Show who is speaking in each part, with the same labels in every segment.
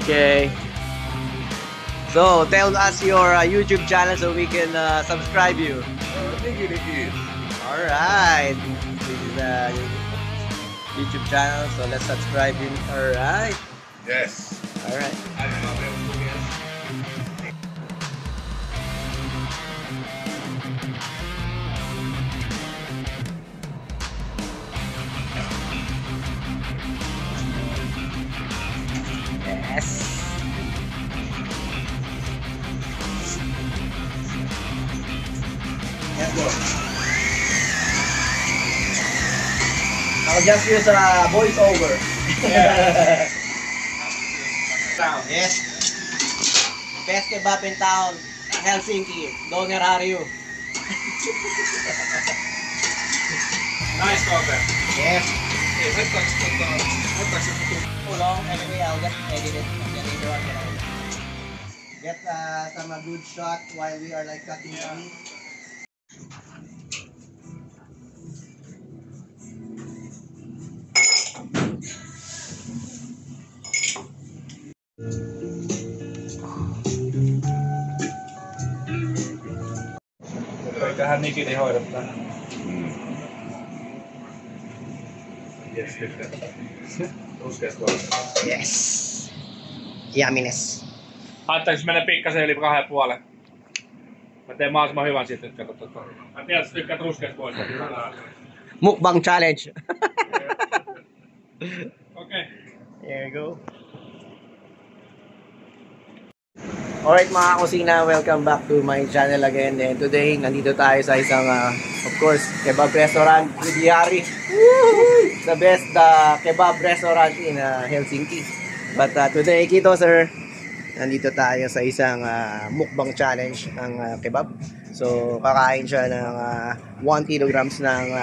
Speaker 1: Okay. So tell us your YouTube channel so we can subscribe you. Alright. This is the YouTube channel, so let's subscribe him. Alright.
Speaker 2: Yes.
Speaker 1: Alright. Yes. Let's go. I'll just use a voice over. Yeah. Yes. Best kebab in town, Helsinki, Doner Harju.
Speaker 2: Nice content.
Speaker 1: Yes.
Speaker 2: Too
Speaker 1: long, anyway, I'll just edit it and then later on get some good shot while we are like cutting the meat.
Speaker 2: Eiköhän Nikini hoida tän. Yes,
Speaker 1: Yes. Yumminess.
Speaker 2: Haittaako mennä pikkasen yli 2,5? Mä teen mahdollisimman hyvän siitä nyt, kato tota. Mä tiedän, että tykkäät ruskeasta pois.
Speaker 1: Mukbang challenge.
Speaker 2: Okay.
Speaker 1: There you go. Alright mga kusina, welcome back to my channel again. And today, nandito tayo sa isang, of course, kebab restaurant, Yari. The best kebab restaurant in Helsinki. But today, Kito sir, nandito tayo sa isang mukbang challenge ng kebab. So, kakain siya ng 1 kilograms ng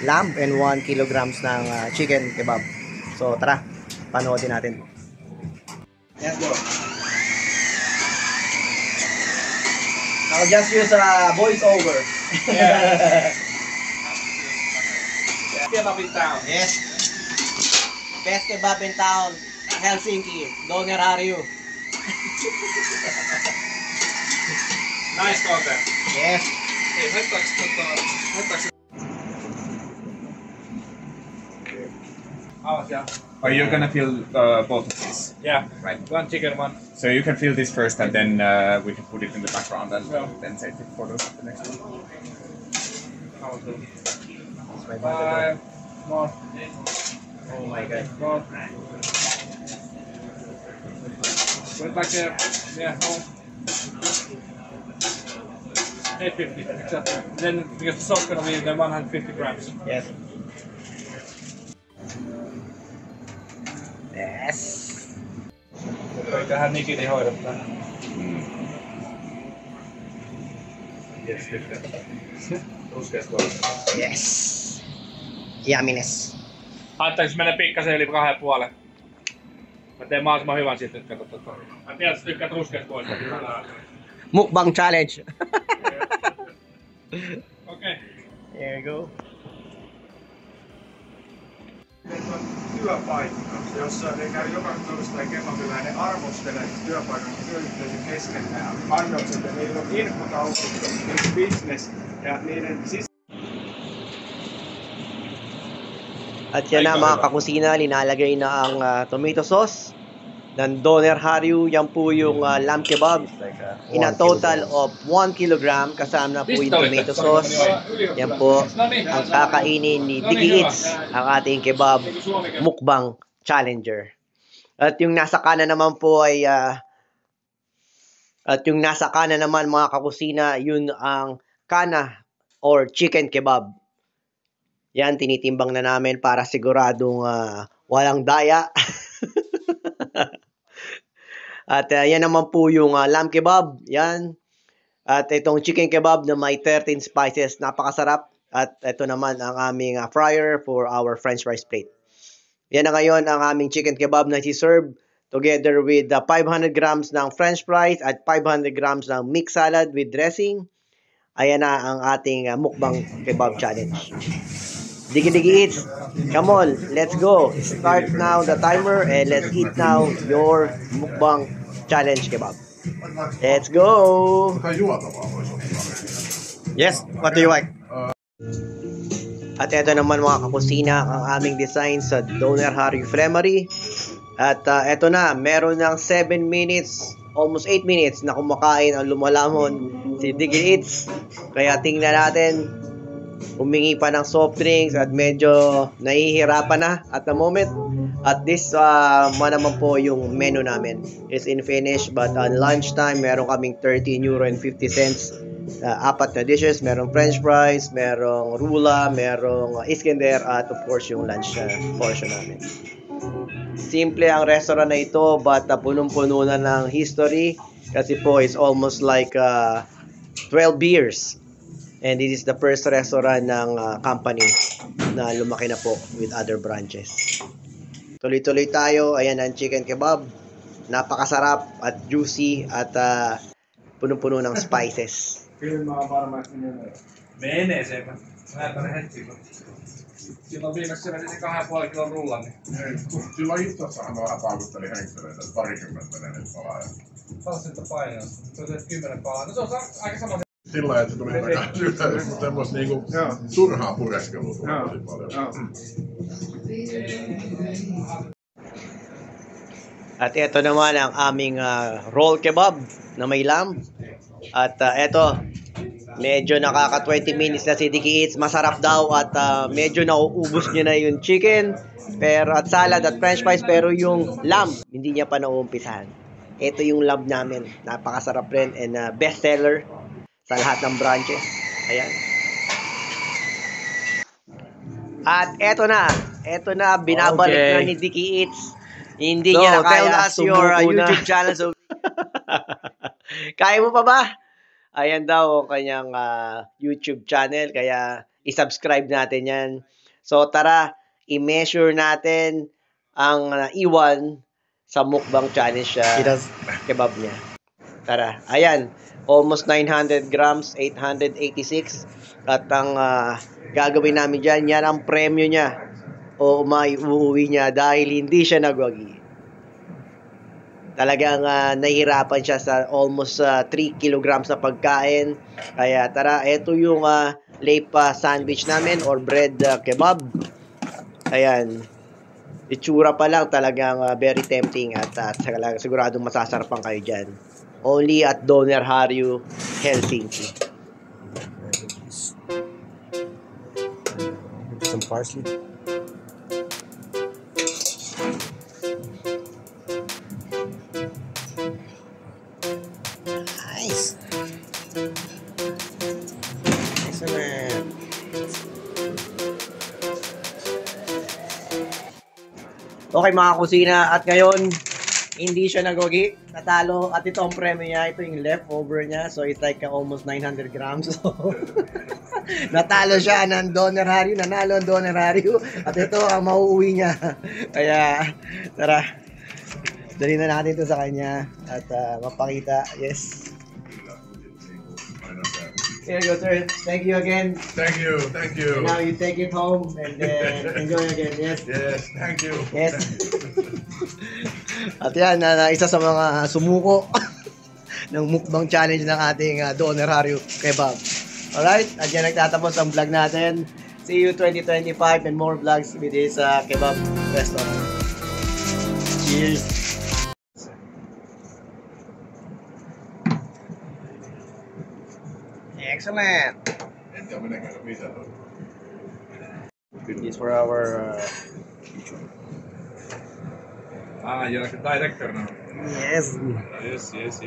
Speaker 1: lamb and 1 kilograms ng chicken kebab. So, tara, panoodin natin. Let's go. I'll just use a voice over.
Speaker 2: Yeah. Kebab in town.
Speaker 1: Yes. Best kebab in town, Helsinki, Doner Harju.
Speaker 2: Nice content.
Speaker 1: Yes.
Speaker 3: Are you gonna fill both of these?
Speaker 2: Yeah.
Speaker 3: Right.
Speaker 2: One chicken, one.
Speaker 3: So you can fill this first, and then we can put it in the background, and then take the photos of the next one.
Speaker 2: Five more.
Speaker 1: Oh my god.
Speaker 2: More. Went like a, yeah, no. 850, exactly. Then because the sauce gonna be the 150 grams.
Speaker 1: Yes. Yes.
Speaker 2: Eiköhän Nikini hoida tän.
Speaker 1: Yes. Yumminess.
Speaker 2: Haittaako mennä pikkasen yli 2,5? Mä teen mahdollisimman hyvän siitä nyt, kato tota. Mä tiedän, että tykkäät ruskeasta pois.
Speaker 1: Mukbang challenge.
Speaker 2: Okay.
Speaker 1: There you go.
Speaker 4: Työpaikka, jossa ne käy joka torstai kebabilainen arvostelee työpaikan työyhteisön kesken annokset ja niillä on infotaulut, business ja niiden
Speaker 1: At yan na mga kakusina, linalagay na ang tomato sauce ng Doner Harju. Yan po yung lamb kebab in a total of 1 kilogram. Kasama na po yung tomato sauce. Yan po ang kakainin ni Diki Eats, ang ating kebab mukbang challenger. At yung nasa kanan naman po ay mga kakusina, yun ang kana or chicken kebab. Yan, tinitimbang na namin para siguradong walang daya. At yan naman po yung lamb kebab. Yan. At itong chicken kebab na may 13 spices. Napakasarap. At ito naman ang aming fryer for our french fries plate. Yan na ngayon ang aming chicken kebab na si-serve together with 500 grams ng french fries at 500 grams ng mixed salad with dressing. Ayan na ang ating mukbang kebab challenge. Digi Digi Eats, come on, let's go. Start now the timer and let's eat now your mukbang challenge kebab. Let's go. Yes, what do you like? At ito naman mga kakusina ang aming design sa Doner Harry Fremery. At ito na, meron ng 7 minutes, almost 8 minutes na kumakain ang lumalamon si Digi Eats. Kaya tingnan natin, humingi pa ng soft drinks at medyo nahihirapan na at the moment. At this naman po yung menu namin. It's in finish but on lunchtime meron kaming 13 euro and 50 cents. Apat na dishes, merong french fries, merong rula, merong iskender at of course yung lunch portion namin. Simple ang restaurant na ito but punong-puno na ng history kasi po it's almost like 12 years. And this is the first restaurant ng company na lumaki na po with other branches. Tuloy-tuloy tayo. Ayan ang chicken kebab. Napakasarap at juicy at punong-puno ng spices.
Speaker 2: Menee se. Mä tänne hetki. Silloin viimeksi se veti 2,5 kilon rullan.
Speaker 5: Silloin Itsossahan mä vähän paukutteli henkseleitä, että 20 menee palaa.
Speaker 2: Palsinta painaa. Se on 10 palaa. No se on aika sama.
Speaker 5: Sillä lailla, että se tuli takaisin ylös, mutta semmos niinku turhaa pureskelua tuli tosi paljon.
Speaker 1: At ito naman ang aming roll kebab na may lamb. At ito, medyo nakaka 20 minutes na si Digi Eats. Masarap daw at medyo nauubos niya na yung chicken pero at salad at french fries pero yung lamb hindi niya pa nauumpisahan. Ito yung lamb namin. Napakasarap rin and best seller sa lahat ng branches. Ayan. At eto na, binabalik na ni Digi Eats. Hindi niya na kaya your YouTube channel. So kaya mo pa ba? Ayan daw ang kanyang YouTube channel. Kaya i-subscribe natin yan. So tara, i-measure natin ang iwan sa mukbang challenge kebab niya. Tara, ayan. Almost 900 grams, 886. At ang gagawin namin dyan, yan ang premyo niya. O may uuwi niya dahil hindi siya nagwagi. Talagang nahihirapan siya sa almost 3 kilograms na pagkain. Kaya tara, ito yung lepa sandwich namin or bread kebab. Ayan. Itsura pa lang talagang very tempting at siguradong masasarapan kayo dyan. Only at Doner Harry, Helsinki. Some parsley. Nice. Excellent. Okay mga kusina, at ngayon hindi siya nagwagi, natalo, at ito ang premyo niya, ito yung leftover niya, so it's like almost 900 grams. So natalo siya ng Doner Harry, nanalo ang Doner Harry, at ito ang mauuwi niya. Kaya tara, dali na natin ito sa kanya at mapakita. Yes. Here you go, sir. Thank you again.
Speaker 5: Thank you.
Speaker 1: And now you take it home and then enjoy again. Yes.
Speaker 5: Yes, thank you.
Speaker 1: Yes. At yan, isa sa mga sumuko ng mukbang challenge ng ating Doner Harry Kebab. Alright, at yan nagtatapos ang vlog natin. See you 2025 and more vlogs with this kebab restaurant. Cheers! Excellent! This for our
Speaker 2: you're like a director now.
Speaker 1: yes.
Speaker 2: Yes.